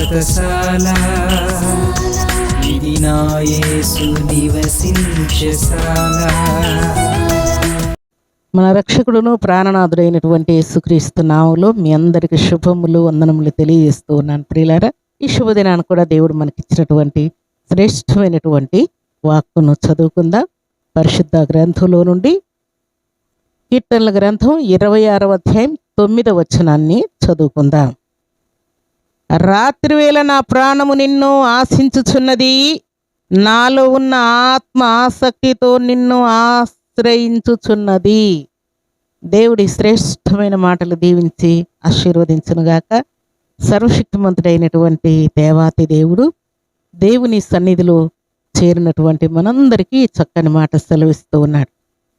వ్రతశాల ఇది నా యేసు నివసించశాల. మన రక్షకుడును ప్రాణనాథుడైనటువంటి యేసుక్రీస్తు నామములో మీ అందరికి శుభములు వందనములు తెలియజేస్తూ ఉన్నాను ప్రియులారా. ఈ శుభదినాన్ని కూడా దేవుడు మనకిచ్చినటువంటి శ్రేష్టమైనటువంటి వాక్కును చదువుకుందాం. పరిశుద్ధ గ్రంథంలో నుండి కీర్తనల గ్రంథం 26వ అధ్యాయం 9వ వచనాన్ని చదువుకుందాం. రాత్రివేళ నా ప్రాణము నిన్ను ఆశించుచున్నది, నాలో ఉన్న ఆత్మ ఆసక్తితో నిన్ను ఆశ్రయించుచున్నది. దేవుడి శ్రేష్టమైన మాటలు దీవించి ఆశీర్వదించునుగాక. సర్వశక్తిమంతుడైనటువంటి దేవాతి దేవుడు దేవుని సన్నిధిలో చేరినటువంటి మనందరికీ చక్కని మాట సెలవిస్తూ ఉన్నాడు.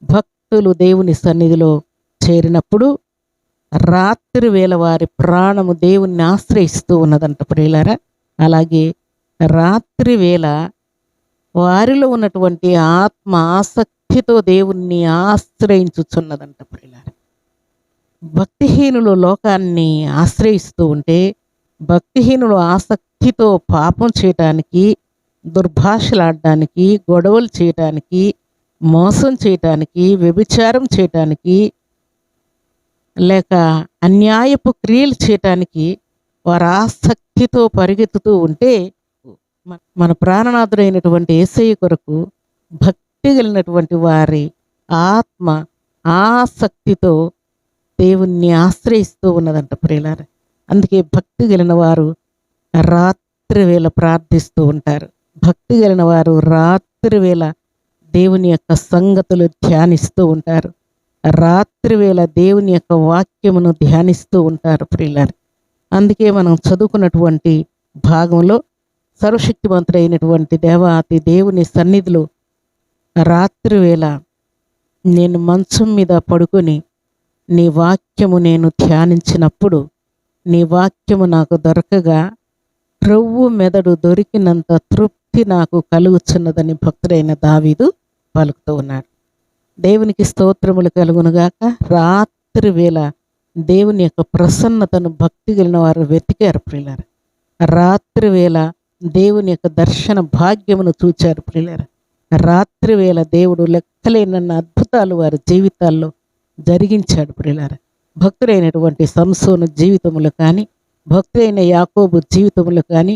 భక్తులు దేవుని సన్నిధిలో చేరినప్పుడు రాత్రి వేళ వారి ప్రాణము దేవుణ్ణి ఆశ్రయిస్తూ ఉన్నదంట ప్రియులారా. అలాగే రాత్రి వేళ వారిలో ఉన్నటువంటి ఆత్మ ఆసక్తితో దేవుణ్ణి ఆశ్రయించుచున్నదంట ప్రియులారా. భక్తిహీనులు లోకాన్ని ఆశ్రయిస్తూ ఉంటే, భక్తిహీనులు ఆసక్తితో పాపం చేయటానికి, దుర్భాషలాడడానికి, గొడవలు చేయటానికి, మోసం చేయటానికి, వ్యభిచారం చేయటానికి, లేక అన్యాయపు క్రియలు చేయటానికి వారు ఆసక్తితో పరిగెత్తుతూ ఉంటే, మన ప్రాణనాథుడైనటువంటి యేసయ్య కొరకు భక్తి కలిగినటువంటి వారి ఆత్మ ఆసక్తితో దేవుణ్ణి ఆశ్రయిస్తూ ఉన్నదంట ప్రియులారా. అందుకే భక్తి కలిగిన వారు రాత్రి వేళ ప్రార్థిస్తూ ఉంటారు. భక్తి కలిగిన వారు రాత్రి వేళ దేవుని యొక్క సంగతులు ధ్యానిస్తూ ఉంటారు. రాత్రి వేళ దేవుని యొక్క వాక్యమును ధ్యానిస్తూ ఉంటారు ప్రియులారా. అందుకే మనం చదువుకున్నటువంటి భాగంలో సర్వశక్తివంతుడైనటువంటి దేవాతి దేవుని సన్నిధిలో రాత్రి వేళ నేను మంచం మీద పడుకొని నీ వాక్యము నేను ధ్యానించినప్పుడు, నీ వాక్యము నాకు దొరకగా క్రొవ్వు మెదడు దొరికినంత తృప్తి నాకు కలుగుచున్నదని భక్తుడైన దావీదు పలుకుతూ ఉన్నాడు. దేవునికి స్తోత్రములు కలుగునుగాక. రాత్రి వేళ దేవుని యొక్క ప్రసన్నతను భక్తి కలిగిన వారు వెతికారు ప్రియులారా. రాత్రి వేళ దేవుని యొక్క దర్శన భాగ్యమును చూచారు ప్రియులారా. రాత్రి వేళ దేవుడు లెక్కలేనన్న అద్భుతాలు వారి జీవితాల్లో జరిగించాడు ప్రియులారా. భక్తులైనటువంటి సంసోను జీవితములు కానీ, భక్తులైన యాకోబు జీవితములు కానీ,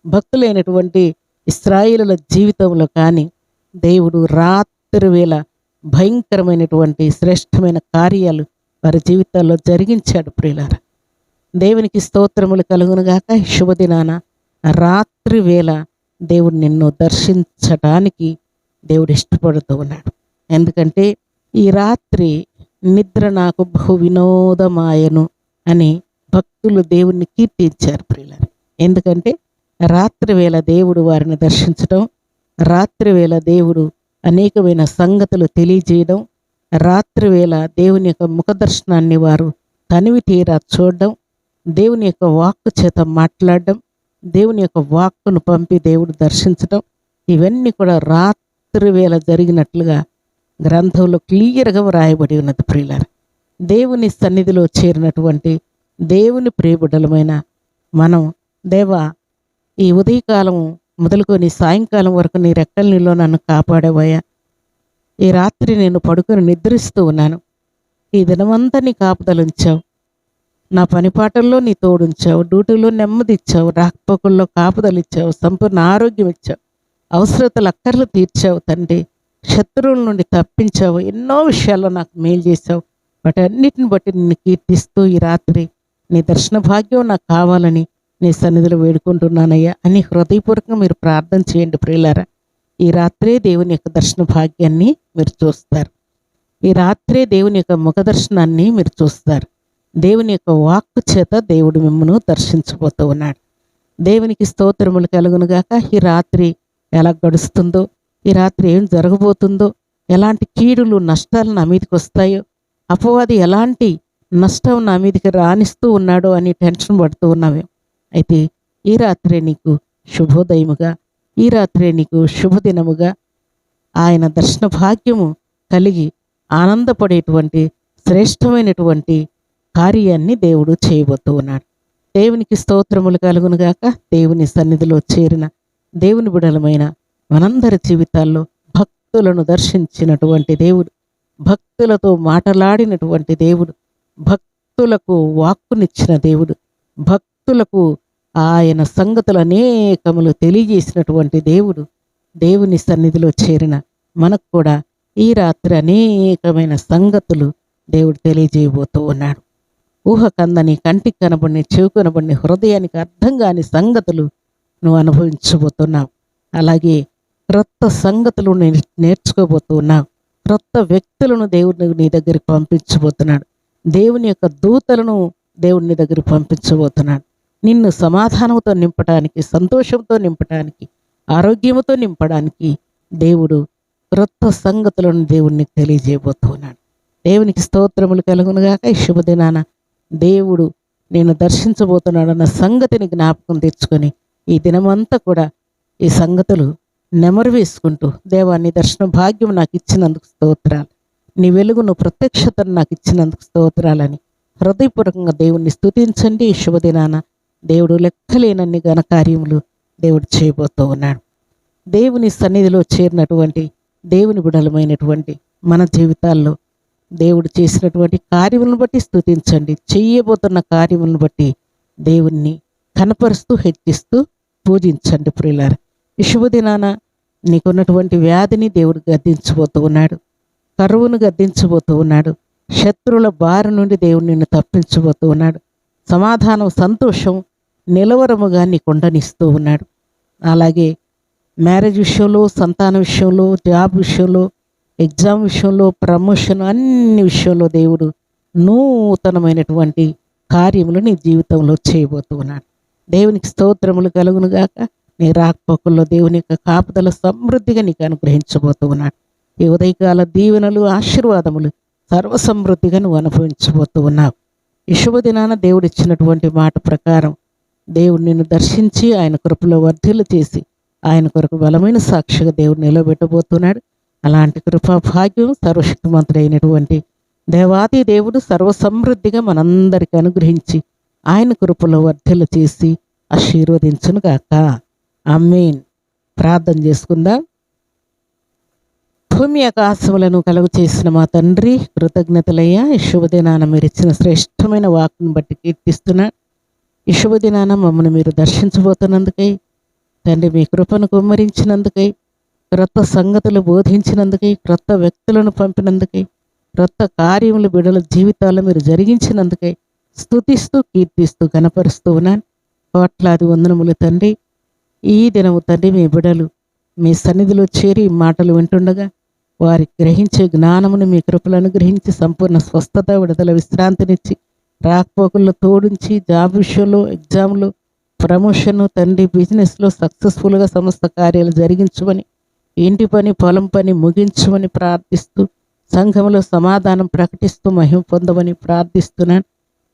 భక్తులైనటువంటి ఇశ్రాయేలుల జీవితంలో కానీ దేవుడు రాత్రి వేళ భయంకరమైనటువంటి శ్రేష్టమైన కార్యాలు వారి జీవితాల్లో జరిగించాడు ప్రియులారా. దేవునికి స్తోత్రములు కలుగునుగాక. శుభదినాన రాత్రి వేళ దేవుడు నిన్ను దర్శించటానికి దేవుడు ఇష్టపడుతూ ఉన్నాడు. ఎందుకంటే ఈ రాత్రి నిద్ర నాకు బహు వినోదమాయను అని భక్తులు దేవుణ్ణి కీర్తించారు ప్రియులారా. ఎందుకంటే రాత్రి వేళ దేవుడు వారిని దర్శించడం, రాత్రి వేళ దేవుడు అనేకమైన సంగతులు తెలియజేయడం, రాత్రి వేళ దేవుని యొక్క ముఖ దర్శనాన్ని వారు తనివి తీరా చూడడం, దేవుని యొక్క వాక్కు చేత మాట్లాడడం, దేవుని యొక్క వాక్కును పంపి దేవుడు దర్శించడం, ఇవన్నీ కూడా రాత్రి వేళ జరిగినట్లుగా గ్రంథంలో క్లియర్గా వ్రాయబడి ఉన్నది ప్రియులారా. దేవుని సన్నిధిలో చేరినటువంటి దేవుని ప్రియబిడ్డలమైన మనం, దేవా ఈ ఉదయకాలం మొదలుకొని సాయంకాలం వరకు నీ రెక్కల నీలో నన్ను కాపాడేవయ్యా. ఈ రాత్రి నేను పడుకొని నిద్రిస్తూ ఉన్నాను. ఈ దినమంతా నీ కాపుదలుంచావు. నా పనిపాటల్లో నీ తోడుంచావు, డ్యూటీలో నెమ్మది ఇచ్చావు, రాకపోకల్లో కాపుదలిచ్చావు, సంపూర్ణ ఆరోగ్యం ఇచ్చావు, అవసరతలు అక్కర్లు తీర్చావు తండ్రి. శత్రువుల నుండి తప్పించావు, ఎన్నో విషయాల్లో నాకు మేలు చేశావు. వాటన్నిటిని బట్టి నిన్ను కీర్తిస్తూ ఈ రాత్రి నీ దర్శన భాగ్యం నాకు కావాలని నీ సన్నిధిలో వేడుకుంటున్నానయ్యా అని హృదయపూర్వకంగా మీరు ప్రార్థన చేయండి ప్రియులారా. ఈ రాత్రే దేవుని యొక్క దర్శన భాగ్యాన్ని మీరు చూస్తారు. ఈ రాత్రే దేవుని యొక్క ముఖ దర్శనాన్ని మీరు చూస్తారు. దేవుని యొక్క వాక్కు చేత దేవుడు మిమ్మల్ని దర్శించబోతూ ఉన్నాడు. దేవునికి స్తోత్రములు కలుగునుగాక. ఈ రాత్రి ఎలా గడుస్తుందో, ఈ రాత్రి ఏం జరగబోతుందో, ఎలాంటి కీడులు నష్టాలు నా మీదకి వస్తాయో, అపవాది ఎలాంటి నష్టం నా మీదకి రాణిస్తూ ఉన్నాడో అని టెన్షన్ పడుతూ ఉన్నామే. అయితే ఈ రాత్రే నీకు శుభోదయముగా, ఈ రాత్రే నీకు శుభదినముగా ఆయన దర్శన భాగ్యము కలిగి ఆనందపడేటువంటి శ్రేష్టమైనటువంటి కార్యాన్ని దేవుడు చేయబోతూ ఉన్నాడు. దేవునికి స్తోత్రములు కలుగునుగాక. దేవుని సన్నిధిలో చేరిన దేవుని బిడలమైన మనందరి జీవితాల్లో భక్తులను దర్శించినటువంటి దేవుడు, భక్తులతో మాటలాడినటువంటి దేవుడు, భక్తులకు వాక్కునిచ్చిన దేవుడు, భక్తులకు ఆయన సంగతులు అనేకములు తెలియజేసినటువంటి దేవుడు. దేవుని సన్నిధిలో చేరిన మనకు కూడా ఈ రాత్రి అనేకమైన సంగతులు దేవుడు తెలియజేయబోతూ ఉన్నాడు. ఊహ కందని, కంటికి కనబడిని, చెవి కనబడిని, హృదయానికి అర్థం కాని సంగతులు నువ్వు అనుభవించబోతున్నావు. అలాగే క్రొత్త సంగతులు నేర్చుకోబోతున్నావు. క్రొత్త వ్యక్తులను దేవుడు నీ దగ్గరికి పంపించబోతున్నాడు. దేవుని యొక్క దూతలను దేవుని దగ్గరికి పంపించబోతున్నాడు. నిన్ను సమాధానంతో నింపడానికి, సంతోషంతో నింపడానికి, ఆరోగ్యంతో నింపడానికి దేవుడు క్రొత్త సంగతులను దేవుడిని తెలియజేయబోతున్నాడు. దేవునికి స్తోత్రములు కలుగునుగాక. ఈ శుభదినాన దేవుడు నేను దర్శించబోతున్నాడన్న సంగతిని జ్ఞాపకం తెచ్చుకొని ఈ దినమంతా కూడా ఈ సంగతులు నెమరు వేసుకుంటూ, దేవా నీ దర్శన భాగ్యం నాకు ఇచ్చినందుకు స్తోత్రాలు, నీ వెలుగును ప్రత్యక్షతను నాకు ఇచ్చినందుకు స్తోత్రాలని హృదయపూర్వకంగా దేవుణ్ణి స్తుతించండి. ఈ శుభదినాన దేవుడు లెక్కలేనన్ని ఘనకార్యములు దేవుడు చేయబోతూ ఉన్నాడు. దేవుని సన్నిధిలో చేరినటువంటి దేవుని బిడలమైనటువంటి మన జీవితాల్లో దేవుడు చేసినటువంటి కార్యములను బట్టి స్తుతించండి. చెయ్యబోతున్న కార్యములను బట్టి దేవుణ్ణి కనపరుస్తూ హెచ్చిస్తూ పూజించండి. ప్రియులారా, ఈ శుభదినాన నీకున్నటువంటి వ్యాధిని దేవుడు గద్దించబోతూ ఉన్నాడు. కరువును గద్దించబోతూ ఉన్నాడు. శత్రువుల బారి నుండి దేవుడు నిన్ను తప్పించబోతూ ఉన్నాడు. సమాధానం, సంతోషం నిలవరముగా నీకు ఉండనిస్తూ ఉన్నాడు. అలాగే మ్యారేజ్ విషయంలో, సంతాన విషయంలో, జాబ్ విషయంలో, ఎగ్జామ్ విషయంలో, ప్రమోషన్ అన్ని విషయంలో దేవుడు నూతనమైనటువంటి కార్యములు నీ జీవితంలో చేయబోతూ ఉన్నాడు. దేవునికి స్తోత్రములు కలుగునుగాక. నీ రాకపోకల్లో దేవుని యొక్క కాపుదల సమృద్ధిగా నీకు అనుగ్రహించబోతూ ఉన్నాడు. ఈ ఉదయకాల దీవెనలు, ఆశీర్వాదములు సర్వసమృద్ధిగా నువ్వు అనుభవించబోతూ ఉన్నావు. ఈ శుభదినాన దేవుడు ఇచ్చినటువంటి మాట ప్రకారం దేవుడు నిన్ను దర్శించి ఆయన కృపలో వర్ధిల్లు చేసి ఆయన కొరకు బలమైన సాక్షిగా దేవుడు నిలబెట్టబోతున్నాడు. అలాంటి కృపా భాగ్యం సర్వశక్తిమంతుడైనటువంటి దేవాది దేవుడు సర్వసమృద్ధిగా మనందరికీ అనుగ్రహించి ఆయన కృపలో వర్ధిల్లు చేసి ఆశీర్వదించును గాక. ఆమేన్. ప్రార్థన చేసుకుందాం. భూమి ఆకాశములను కలుగు చేసిన మా తండ్రి, కృతజ్ఞతలయ్యా. ఈ శుభదినాన మీరు ఇచ్చిన శ్రేష్టమైన వాక్కును బట్టి కీర్తిస్తున్నా. ఈ శుభదినాన మమ్మల్ని మీరు దర్శించబోతున్నందుకై తండ్రి, మీ కృపను కుమ్మరించినందుకై, క్రొత్త సంగతులు బోధించినందుకై, క్రొత్త వ్యక్తులను పంపినందుకై, క్రొత్త కార్యములు బిడ్డల జీవితాల్లో మీరు జరిగించినందుకై స్తుతిస్తూ కీర్తిస్తూ కనపరుస్తూ ఉన్నాను. కోట్లాది వందనములు తండ్రి. ఈ దినము తండ్రి మీ బిడ్డలు మీ సన్నిధిలో చేరి మాటలు వింటుండగా వారికి గ్రహించే జ్ఞానమును మీ కృపలు అనుగ్రహించి సంపూర్ణ స్వస్థత, విడుదల, విశ్రాంతినిచ్చి రాకపోకల్లో తోడించి జాబ్ విషయంలో, ఎగ్జామ్లో, ప్రమోషన్ తండ్రి, బిజినెస్లో సక్సెస్ఫుల్గా సమస్త కార్యాలు జరిగించమని, ఇంటి పని, పొలం పని ముగించమని ప్రార్థిస్తూ సంఘంలో సమాధానం ప్రకటిస్తూ మహిమ పొందమని ప్రార్థిస్తున్నాను.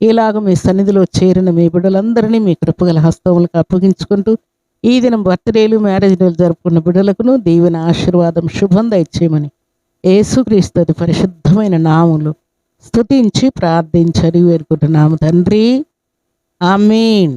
ఇలాగ మీ సన్నిధిలో చేరిన మీ బిడ్డలందరినీ మీ కృపగల హస్తములకు అప్పగించుకుంటూ ఈ దినం బర్త్డేలు, మ్యారేజ్ డేలు జరుపుకున్న బిడ్డలకును దీవెన, ఆశీర్వాదం, శుభం దయచేయమని యేసుక్రీస్తు పరిశుద్ధమైన నామములో స్తుతించి ప్రార్థించి వేడుకుంటున్నాము తండ్రి. ఆమేన్.